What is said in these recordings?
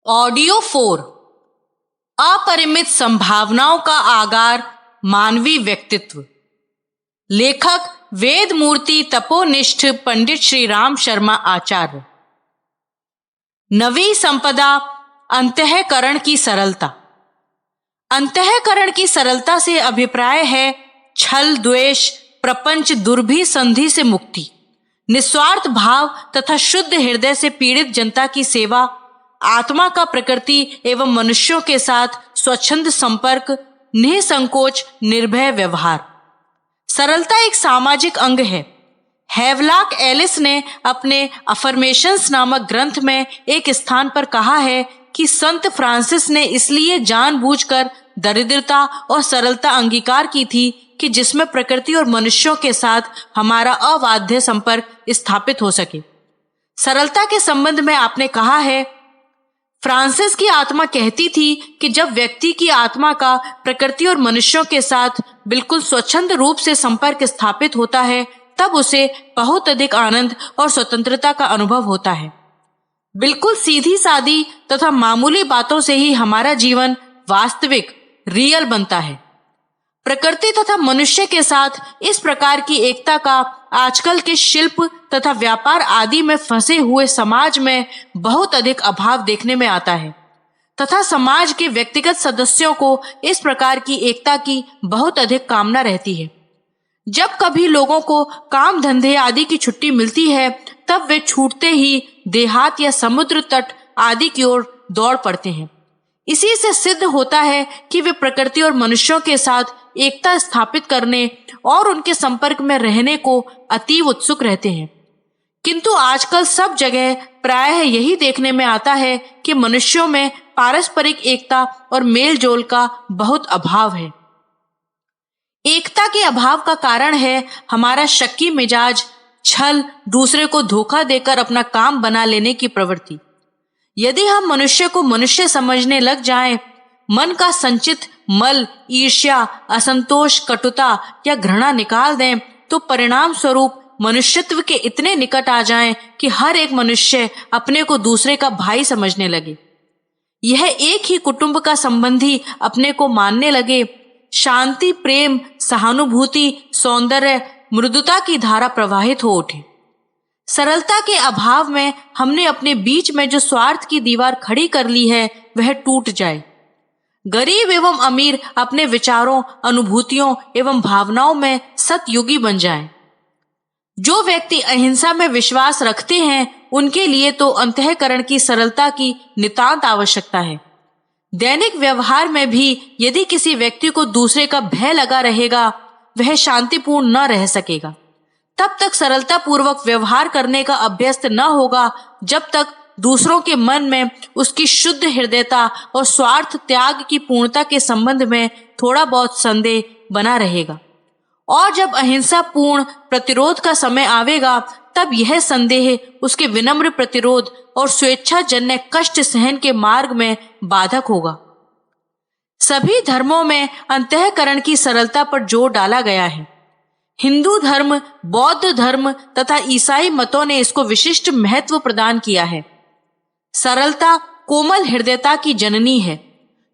Audio 4 अपरिमित संभावनाओं का आगार मानवीय व्यक्तित्व। लेखक वेद मूर्ति तपोनिष्ठ पंडित श्री राम शर्मा आचार्य। नवी संपदा अंतःकरण की सरलता। अंतःकरण की सरलता से अभिप्राय है छल द्वेष प्रपंच दुर्भी संधि से मुक्ति, निस्वार्थ भाव तथा शुद्ध हृदय से पीड़ित जनता की सेवा, आत्मा का प्रकृति एवं मनुष्यों के साथ स्वच्छंद संपर्क, निसंकोच निर्भय व्यवहार। सरलता एक सामाजिक अंग है। हैवलॉक एलिस ने अपने अफर्मेशंस नामक ग्रंथ में एक स्थान पर कहा है कि संत फ्रांसिस ने इसलिए जानबूझकर दरिद्रता और सरलता अंगीकार की थी कि जिसमें प्रकृति और मनुष्यों के साथ हमारा अबाध्य संपर्क स्थापित हो सके। सरलता के संबंध में आपने कहा है, फ्रांसिस की आत्मा कहती थी कि जब व्यक्ति की आत्मा का प्रकृति और मनुष्यों के साथ बिल्कुल स्वच्छंद रूप से संपर्क स्थापित होता है, तब उसे बहुत अधिक आनंद और स्वतंत्रता का अनुभव होता है। बिल्कुल सीधी सादी तथा मामूली बातों से ही हमारा जीवन वास्तविक रियल बनता है। प्रकृति तथा मनुष्य के साथ इस प्रकार की एकता का आजकल के शिल्प तथा व्यापार आदि में फंसे हुए समाज में बहुत अधिक अभाव देखने में आता है तथा समाज के व्यक्तिगत सदस्यों को इस प्रकार की एकता की बहुत अधिक कामना रहती है। जब कभी लोगों को काम धंधे आदि की छुट्टी मिलती है, तब वे छूटते ही देहात या समुद्र तट आदि की ओर दौड़ पड़ते हैं। इसी से सिद्ध होता है कि वे प्रकृति और मनुष्यों के साथ एकता स्थापित करने और उनके संपर्क में रहने को अतीव उत्सुक रहते हैं। किंतु आजकल सब जगह प्रायः यही देखने में आता है कि मनुष्यों में पारस्परिक एकता और मेल जोल का बहुत अभाव है। एकता के अभाव का कारण है हमारा शक्की मिजाज, छल, दूसरे को धोखा देकर अपना काम बना लेने की प्रवृत्ति। यदि हम मनुष्य को मनुष्य समझने लग जाएं, मन का संचित मल, ईर्ष्या, असंतोष, कटुता या घृणा निकाल दें, तो परिणाम स्वरूप मनुष्यत्व के इतने निकट आ जाएं कि हर एक मनुष्य अपने को दूसरे का भाई समझने लगे। यह एक ही कुटुंब का संबंधी अपने को मानने लगे। शांति, प्रेम, सहानुभूति, सौंदर्य, मृदुता की धारा प्रवाहित हो उठे। सरलता के अभाव में हमने अपने बीच में जो स्वार्थ की दीवार खड़ी कर ली है, वह टूट जाए। गरीब एवं अमीर अपने विचारों, अनुभूतियों एवं भावनाओं में सतयुगी बन जाएं। जो व्यक्ति अहिंसा में विश्वास रखते हैं, उनके लिए तो अंतःकरण की सरलता की नितांत आवश्यकता है। दैनिक व्यवहार में भी यदि किसी व्यक्ति को दूसरे का भय लगा रहेगा, वह शांतिपूर्ण न रह सकेगा। तब तक सरलता पूर्वक व्यवहार करने का अभ्यस्त न होगा, जब तक दूसरों के मन में उसकी शुद्ध हृदयता और स्वार्थ त्याग की पूर्णता के संबंध में थोड़ा बहुत संदेह बना रहेगा। और जब अहिंसा पूर्ण प्रतिरोध का समय आवेगा, तब यह संदेह उसके विनम्र प्रतिरोध और स्वेच्छाजन्य कष्ट सहन के मार्ग में बाधक होगा। सभी धर्मों में अंतःकरण की सरलता पर जोर डाला गया है। हिंदू धर्म, बौद्ध धर्म तथा ईसाई मतों ने इसको विशिष्ट महत्व प्रदान किया है। सरलता कोमल हृदयता की जननी है।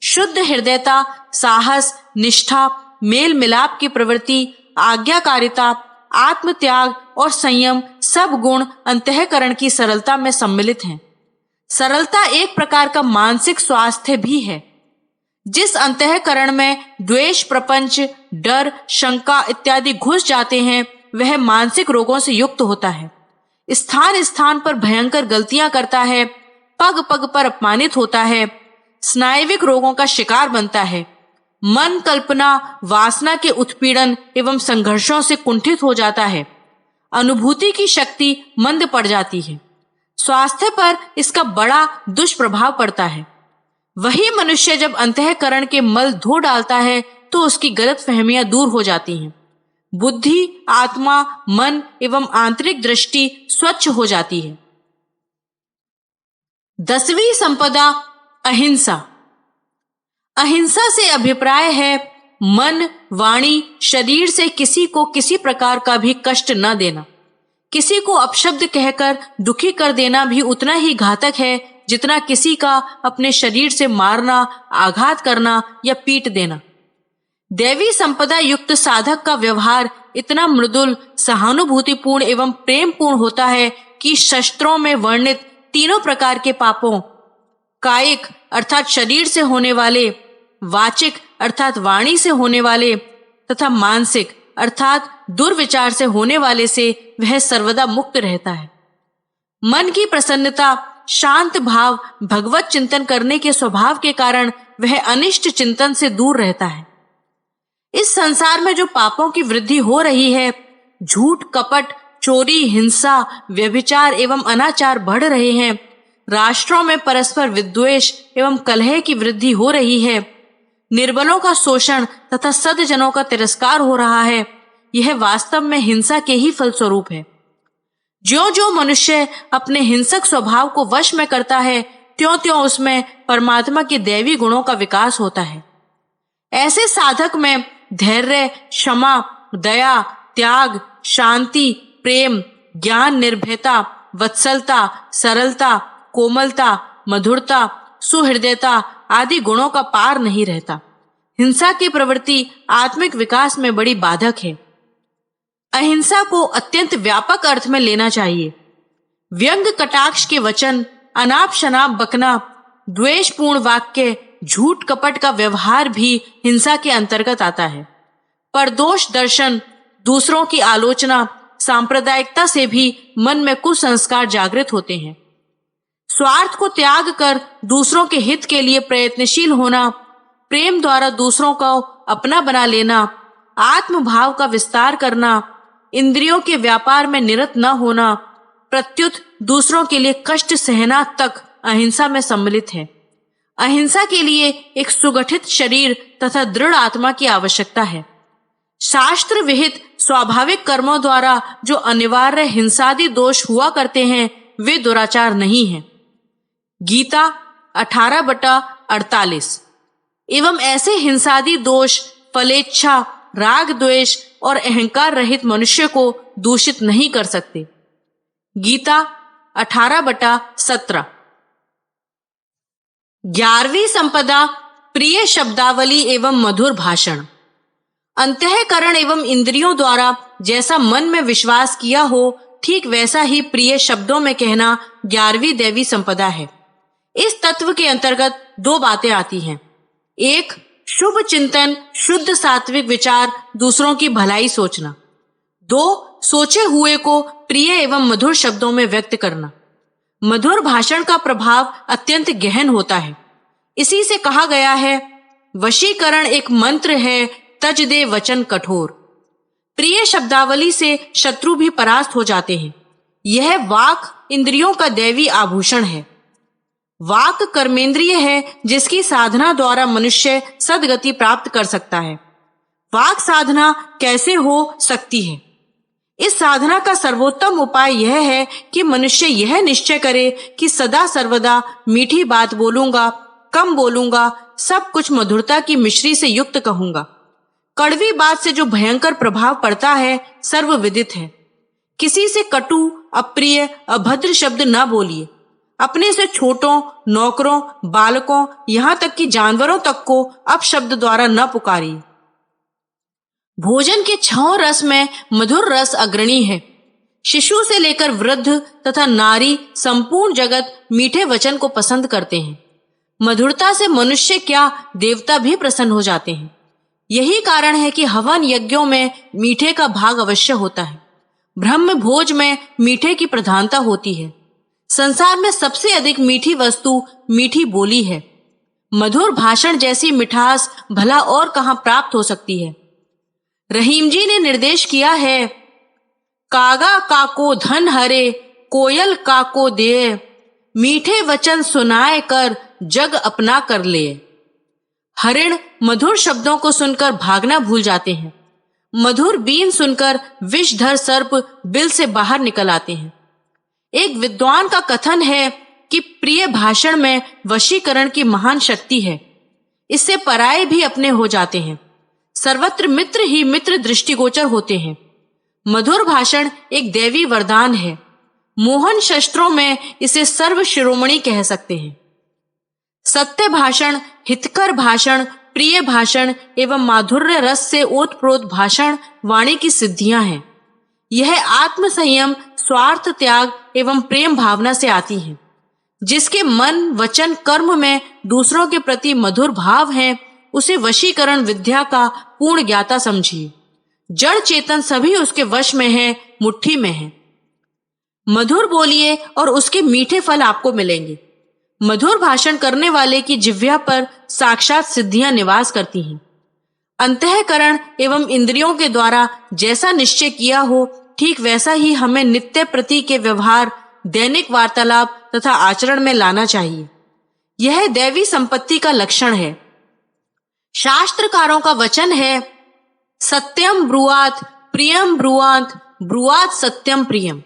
शुद्ध हृदयता, साहस, निष्ठा, मेल मिलाप की प्रवृत्ति, आज्ञाकारिता, आत्मत्याग और संयम सब गुण अंतःकरण की सरलता में सम्मिलित हैं। सरलता एक प्रकार का मानसिक स्वास्थ्य भी है। जिस अंतःकरण में द्वेष, प्रपंच, डर, शंका इत्यादि घुस जाते हैं, वह मानसिक रोगों से युक्त होता है। स्थान स्थान पर भयंकर गलतियां करता है, पग पग पर अपमानित होता है, स्नायुविक रोगों का शिकार बनता है। मन, कल्पना, वासना के उत्पीड़न एवं संघर्षों से कुंठित हो जाता है। अनुभूति की शक्ति मंद पड़ जाती है। स्वास्थ्य पर इसका बड़ा दुष्प्रभाव पड़ता है। वही मनुष्य जब अंतःकरण के मल धो डालता है, तो उसकी गलत फहमियां दूर हो जाती हैं। बुद्धि, आत्मा, मन एवं आंतरिक दृष्टि स्वच्छ हो जाती है। 10वीं संपदा अहिंसा। अहिंसा से अभिप्राय है मन, वाणी, शरीर से किसी को किसी प्रकार का भी कष्ट न देना। किसी को अपशब्द कहकर दुखी कर देना भी उतना ही घातक है जितना किसी का अपने शरीर से मारना, आघात करना या पीट देना। दैवी संपदा युक्त साधक का व्यवहार इतना मृदुल, सहानुभूतिपूर्ण एवं प्रेमपूर्ण होता है कि शस्त्रों में वर्णित तीनों प्रकार के पापों, कायिक अर्थात शरीर से होने वाले, वाचिक अर्थात वाणी से होने वाले तथा मानसिक अर्थात दुर्विचार से होने वाले से वह सर्वदा मुक्त रहता है। मन की प्रसन्नता, शांत भाव, भगवत चिंतन करने के स्वभाव के कारण वह अनिष्ट चिंतन से दूर रहता है। इस संसार में जो पापों की वृद्धि हो रही है, झूठ, कपट, चोरी, हिंसा, व्यभिचार एवं अनाचार बढ़ रहे हैं, राष्ट्रों में परस्पर विद्वेष एवं कलह की वृद्धि हो रही है, निर्बलों का शोषण तथा सद्जनों का तिरस्कार हो रहा है, यह वास्तव में हिंसा के ही फलस्वरूप है। ज्यों-ज्यों मनुष्य अपने हिंसक स्वभाव को वश में करता है, त्यों-त्यों उसमें परमात्मा के दैवी गुणों का विकास होता है। ऐसे साधक में धैर्य, क्षमा, दया, त्याग, शांति, प्रेम, ज्ञान, निर्भयता, वत्सलता, सरलता, कोमलता, मधुरता, सुहृदयता आदि गुणों का पार नहीं रहता। हिंसा की प्रवृत्ति आत्मिक विकास में बड़ी बाधक है। अहिंसा को अत्यंत व्यापक अर्थ में लेना चाहिए। व्यंग कटाक्ष के वचन, अनाप शनाप बकना, द्वेषपूर्ण वाक्य, झूठ कपट का व्यवहार भी हिंसा के अंतर्गत आता है। परदोष दर्शन, दूसरों की आलोचना, सांप्रदायिकता से भी मन में कुसंस्कार जागृत होते हैं। स्वार्थ को त्याग कर दूसरों के हित के लिए प्रयत्नशील होना, प्रेम द्वारा दूसरों को अपना बना लेना, आत्म भाव का विस्तार करना, इंद्रियों के व्यापार में निरत न होना, प्रत्युत दूसरों के लिए कष्ट सहना तक अहिंसा में सम्मिलित है। अहिंसा के लिए एक सुगठित शरीर तथा दृढ़ आत्मा की आवश्यकता है। शास्त्र विहित स्वाभाविक कर्मों द्वारा जो अनिवार्य हिंसादि दोष हुआ करते हैं, वे दुराचार नहीं हैं। गीता 18/48। एवं ऐसे हिंसादि दोष फलेच्छा, राग द्वेष और अहंकार रहित मनुष्य को दूषित नहीं कर सकते। गीता 18/17। 11वीं संपदा प्रिय शब्दावली एवं मधुर भाषण। अंतःकरण एवं इंद्रियों द्वारा जैसा मन में विश्वास किया हो, ठीक वैसा ही प्रिय शब्दों में कहना 11वीं दैवी संपदा है। इस तत्व के अंतर्गत दो बातें आती हैं। एक, शुभ चिंतन, शुद्ध सात्विक विचार, दूसरों की भलाई सोचना। दो, सोचे हुए को प्रिय एवं मधुर शब्दों में व्यक्त करना। मधुर भाषण का प्रभाव अत्यंत गहन होता है। इसी से कहा गया है, वशीकरण एक मंत्र है, तज दे वचन कठोर। प्रिय शब्दावली से शत्रु भी परास्त हो जाते हैं। यह वाक इंद्रियों का दैवी आभूषण है। वाक कर्मेंद्रिय है, जिसकी साधना द्वारा मनुष्य सद्गति प्राप्त कर सकता है। वाक साधना कैसे हो सकती है? इस साधना का सर्वोत्तम उपाय यह है कि मनुष्य यह निश्चय करे कि सदा सर्वदा मीठी बात बोलूंगा, कम बोलूंगा, सब कुछ मधुरता की मिश्री से युक्त कहूंगा। कड़वी बात से जो भयंकर प्रभाव पड़ता है, सर्वविदित है। किसी से कटु, अप्रिय, अभद्र शब्द न बोलिए। अपने से छोटों, नौकरों, बालकों, यहाँ तक कि जानवरों तक को अपशब्द द्वारा न पुकारिए। भोजन के 6 रस में मधुर रस अग्रणी है। शिशु से लेकर वृद्ध तथा नारी संपूर्ण जगत मीठे वचन को पसंद करते हैं। मधुरता से मनुष्य क्या, देवता भी प्रसन्न हो जाते हैं। यही कारण है कि हवन यज्ञों में मीठे का भाग अवश्य होता है। ब्रह्म भोज में मीठे की प्रधानता होती है। संसार में सबसे अधिक मीठी वस्तु मीठी बोली है। मधुर भाषण जैसी मिठास भला और कहां प्राप्त हो सकती है। रहीम जी ने निर्देश किया है, कागा काको धन हरे, कोयल काको दे, मीठे वचन सुनाए कर जग अपना कर ले। हरिण मधुर शब्दों को सुनकर भागना भूल जाते हैं। मधुर बीन सुनकर विषधर सर्प बिल से बाहर निकल आते हैं। एक विद्वान का कथन है कि प्रिय भाषण में वशीकरण की महान शक्ति है। इससे पराये भी अपने हो जाते हैं। सर्वत्र मित्र ही मित्र दृष्टिगोचर होते हैं। मधुर भाषण एक दैवी वरदान है। मोहन शस्त्रों में इसे सर्व शिरोमणि कह सकते हैं। सत्य भाषण, हितकर भाषण, प्रिय भाषण एवं माधुर्य रस से ओतप्रोत भाषण वाणी की सिद्धियां हैं। यह आत्म संयम, स्वार्थ त्याग एवं प्रेम भावना से आती है। जिसके मन, वचन, कर्म में दूसरों के प्रति मधुर भाव है, उसे वशीकरण विद्या का पूर्ण ज्ञाता समझिए। जड़ चेतन सभी उसके वश में है, मुट्ठी में है। मधुर बोलिए और उसके मीठे फल आपको मिलेंगे। मधुर भाषण करने वाले की जिह्वा पर साक्षात सिद्धियां निवास करती हैं। अंतःकरण एवं इंद्रियों के द्वारा जैसा निश्चय किया हो, ठीक वैसा ही हमें नित्य प्रति के व्यवहार, दैनिक वार्तालाप तथा आचरण में लाना चाहिए। यह दैवी संपत्ति का लक्षण है। शास्त्रकारों का वचन है, सत्यम ब्रुआत प्रियम ब्रुआत ब्रुआत सत्यम प्रियम,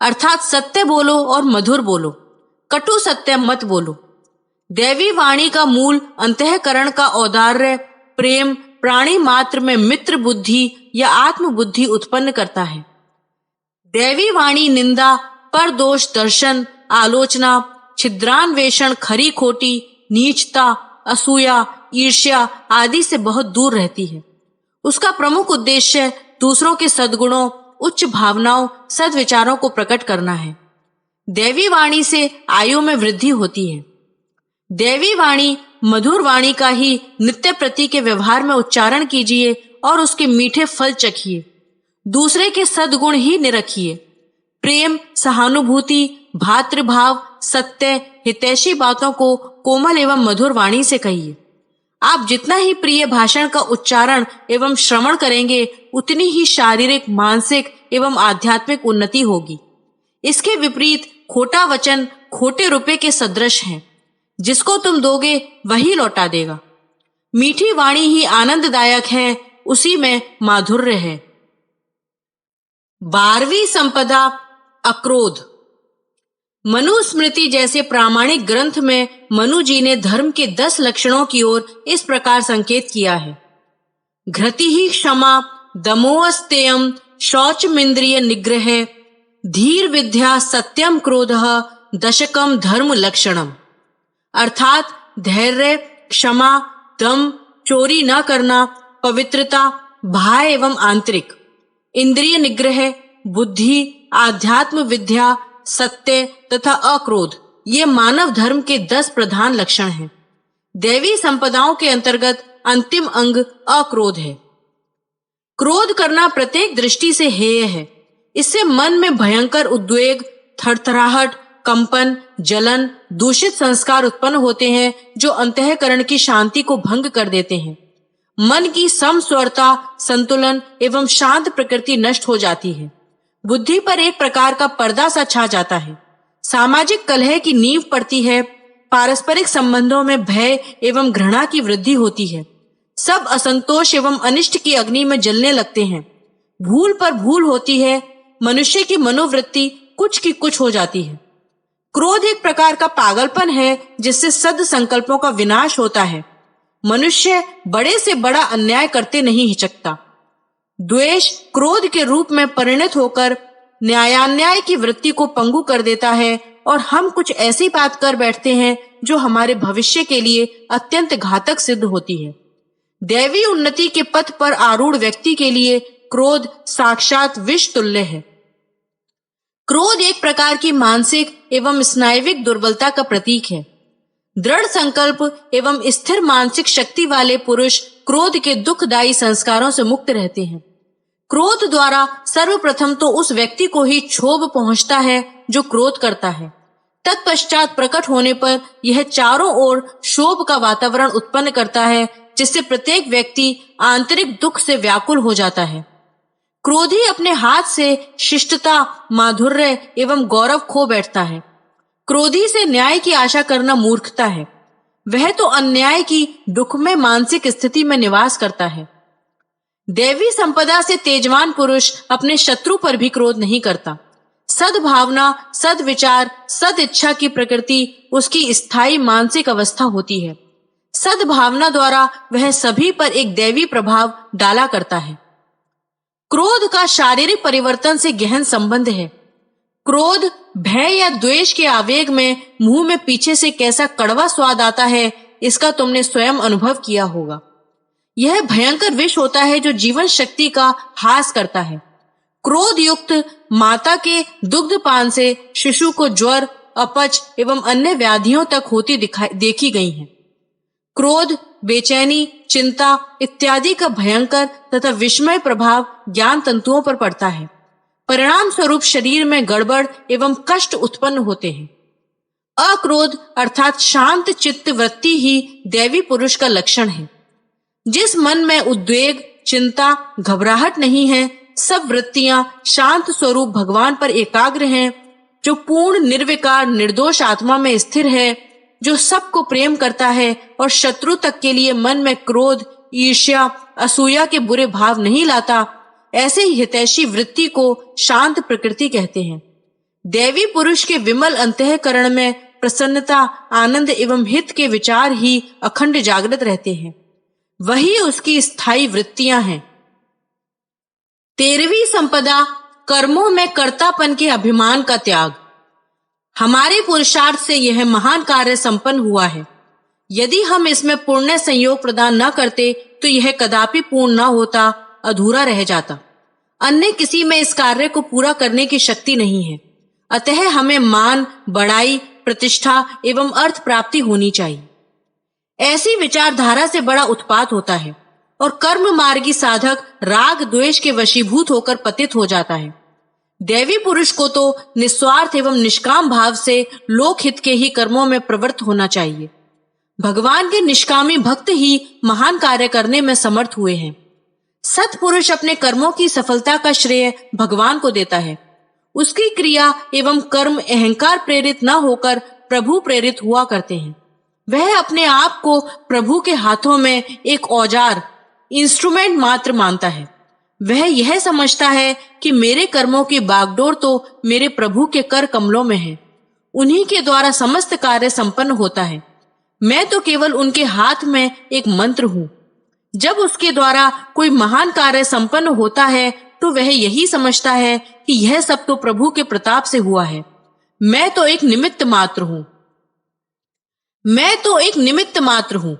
अर्थात सत्य बोलो और मधुर बोलो, कटु सत्य मत बोलो। दैवी वाणी का मूल अंतःकरण का औदार्य, प्रेम, प्राणी मात्र में मित्र बुद्धि या आत्म बुद्धि उत्पन्न करता है। दैवी वाणी निंदा, पर दोष दर्शन, आलोचना, छिद्रान्वेषण, खरी खोटी, नीचता, असूया, ईर्ष्या आदि से बहुत दूर रहती है। उसका प्रमुख उद्देश्य दूसरों के सद्गुणों, उच्च भावनाओं, सद्विचारों को प्रकट करना है। दैवी वाणी से आयु में वृद्धि होती है। दैवी वाणी, मधुर वाणी का ही नित्य प्रति के व्यवहार में उच्चारण कीजिए और उसके मीठे फल चखिए। दूसरे के सद्गुण ही निरखिए। प्रेम, सहानुभूति, भातृभाव, सत्य, हितैषी बातों को कोमल एवं मधुर वाणी से कहिए। आप जितना ही प्रिय भाषण का उच्चारण एवं श्रवण करेंगे, उतनी ही शारीरिक, मानसिक एवं आध्यात्मिक उन्नति होगी। इसके विपरीत खोटा वचन खोटे रुपए के सदृश है। जिसको तुम दोगे वही लौटा देगा। मीठी वाणी ही आनंददायक है, उसी में माधुर्य है। 12वीं संपदा अक्रोध। मनुस्मृति जैसे प्रामाणिक ग्रंथ में मनु जी ने धर्म के 10 लक्षणों की ओर इस प्रकार संकेत किया है। घृति ही क्षमा, दमोस्तेयम, शौचमिंद्रिय निग्रह, धीर विद्या, सत्यम क्रोधः, दशकम धर्म लक्षणम, अर्थात धैर्य, क्षमा, दम, चोरी न करना, पवित्रता, बाह्य एवं आंतरिक, इंद्रिय निग्रह, बुद्धि, आध्यात्म विद्या, सत्य तथा अक्रोध, ये मानव धर्म के 10 प्रधान लक्षण हैं। दैवी संपदाओं के अंतर्गत अंतिम अंग अक्रोध है। क्रोध करना प्रत्येक दृष्टि से हेय है। इससे मन में भयंकर उद्वेग, थरथराहट, कंपन, जलन, दूषित संस्कार उत्पन्न होते हैं, जो अंतःकरण की शांति को भंग कर देते हैं। मन की समस्वरता, संतुलन एवं शांत प्रकृति नष्ट हो जाती है। बुद्धि पर एक प्रकार का पर्दा सा छा जाता है। सामाजिक कलह की नींव पड़ती है। पारस्परिक संबंधों में भय एवं घृणा की वृद्धि होती है। सब असंतोष एवं अनिष्ट की अग्नि में जलने लगते हैं। भूल पर भूल होती है। मनुष्य की मनोवृत्ति कुछ की कुछ हो जाती है। क्रोध एक प्रकार का पागलपन है, जिससे सद संकल्पों का विनाश होता है। मनुष्य बड़े से बड़ा अन्याय करते नहीं हिचकता। द्वेष क्रोध के रूप में परिणत होकर न्यायान्याय की वृत्ति को पंगु कर देता है और हम कुछ ऐसी बात कर बैठते हैं जो हमारे भविष्य के लिए अत्यंत घातक सिद्ध होती है। दैवी उन्नति के पथ पर आरूढ़ व्यक्ति के लिए क्रोध साक्षात विष तुल्य है। क्रोध एक प्रकार की मानसिक एवं स्नायुविक दुर्बलता का प्रतीक है। दृढ़ संकल्प एवं स्थिर मानसिक शक्ति वाले पुरुष क्रोध के दुखदायी संस्कारों से मुक्त रहते हैं। क्रोध द्वारा सर्वप्रथम तो उस व्यक्ति को ही क्षोभ पहुंचता है जो क्रोध करता है। तत्पश्चात प्रकट होने पर यह चारों ओर क्षोभ का वातावरण उत्पन्न करता है, जिससे प्रत्येक व्यक्ति आंतरिक दुख से व्याकुल हो जाता है। क्रोधी अपने हाथ से शिष्टता, माधुर्य एवं गौरव खो बैठता है। क्रोधी से न्याय की आशा करना मूर्खता है। वह तो अन्याय की दुखमय मानसिक स्थिति में निवास करता है। दैवी संपदा से तेजवान पुरुष अपने शत्रु पर भी क्रोध नहीं करता। सद्भावना, सद्विचार, सदिच्छा की प्रकृति उसकी स्थायी मानसिक अवस्था होती है। सद्भावना द्वारा वह सभी पर एक दैवी प्रभाव डाला करता है। क्रोध का शारीरिक परिवर्तन से गहन संबंध है। क्रोध, भय या द्वेष के आवेग में मुंह में पीछे से कैसा कड़वा स्वाद आता है, इसका तुमने स्वयं अनुभव किया होगा। यह भयंकर विष होता है जो जीवन शक्ति का हास करता है। क्रोध युक्त माता के दुग्धपान से शिशु को ज्वर, अपच एवं अन्य व्याधियों तक होती देखी गई हैं। क्रोध, बेचैनी, चिंता इत्यादि का भयंकर तथा विस्मय प्रभाव ज्ञान तंतुओं पर पड़ता है। परिणाम स्वरूप शरीर में गड़बड़ एवं कष्ट उत्पन्न होते हैं। अक्रोध अर्थात शांत चित्त वृत्ति ही दैवी पुरुष का लक्षण है। जिस मन में उद्वेग, चिंता, घबराहट नहीं है, सब वृत्तियां शांत स्वरूप भगवान पर एकाग्र हैं, जो पूर्ण निर्विकार निर्दोष आत्मा में स्थिर है, जो सबको प्रेम करता है और शत्रु तक के लिए मन में क्रोध, ईर्ष्या, असूया के बुरे भाव नहीं लाता, ऐसे ही हितैषी वृत्ति को शांत प्रकृति कहते हैं। दैवी पुरुष के विमल अंतःकरण में प्रसन्नता, आनंद एवं हित के विचार ही अखंड जागृत रहते हैं। वही उसकी स्थायी वृत्तियां हैं। 13वीं संपदा, कर्मों में कर्तापन के अभिमान का त्याग। हमारे पुरुषार्थ से यह महान कार्य संपन्न हुआ है। यदि हम इसमें पुण्य संयोग प्रदान न करते तो यह कदापि पूर्ण न होता, अधूरा रह जाता। अन्य किसी में इस कार्य को पूरा करने की शक्ति नहीं है। अतः हमें मान, बड़ाई, प्रतिष्ठा एवं अर्थ प्राप्ति होनी चाहिए। ऐसी विचारधारा से बड़ा उत्पात होता है और कर्म मार्गी साधक राग द्वेष के वशीभूत होकर पतित हो जाता है। दैवी पुरुष को तो निस्वार्थ एवं निष्काम भाव से लोकहित के ही कर्मों में प्रवृत्त होना चाहिए। भगवान के निष्कामी भक्त ही महान कार्य करने में समर्थ हुए हैं। सत्पुरुष अपने कर्मों की सफलता का श्रेय भगवान को देता है। उसकी क्रिया एवं कर्म अहंकार प्रेरित न होकर प्रभु प्रेरित हुआ करते हैं। वह अपने आप को प्रभु के हाथों में एक औजार, इंस्ट्रूमेंट मात्र मानता है। वह यह समझता है कि मेरे कर्मों की बागडोर तो मेरे प्रभु के कर कमलों में है, उन्हीं के द्वारा समस्त कार्य संपन्न होता है। मैं तो केवल उनके हाथ में एक मंत्र हूँ। जब उसके द्वारा कोई महान कार्य संपन्न होता है तो वह यही समझता है कि यह सब तो प्रभु के प्रताप से हुआ है। मैं तो एक निमित्त मात्र हूँ।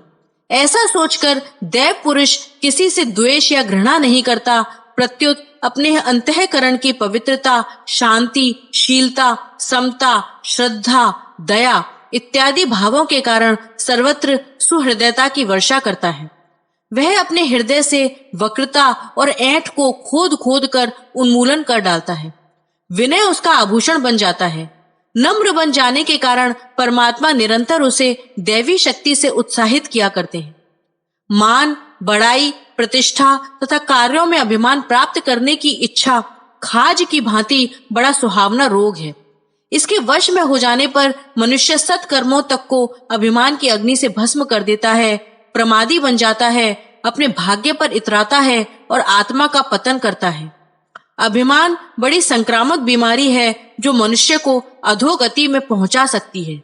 ऐसा सोचकर दैव पुरुष किसी से द्वेष या घृणा नहीं करता, प्रत्युत अपने अंतःकरण की पवित्रता, शांति, शीलता, समता, श्रद्धा, दया इत्यादि भावों के कारण सर्वत्र सुहृदयता की वर्षा करता है। वह अपने हृदय से वक्रता और ऐंठ को खोद खोद कर उन्मूलन कर डालता है। विनय उसका आभूषण बन जाता है। नम्र बन जाने के कारण परमात्मा निरंतर उसे दैवी शक्ति से उत्साहित किया करते हैं। मान, बड़ाई, प्रतिष्ठा तथा कार्यों में अभिमान प्राप्त करने की इच्छा खाज की भांति बड़ा सुहावना रोग है। इसके वश में हो जाने पर मनुष्य सत्कर्मों तक को अभिमान की अग्नि से भस्म कर देता है, प्रमादी बन जाता है, अपने भाग्य पर इतराता है और आत्मा का पतन करता है। अभिमान बड़ी संक्रामक बीमारी है जो मनुष्य को अधोगति में पहुंचा सकती है।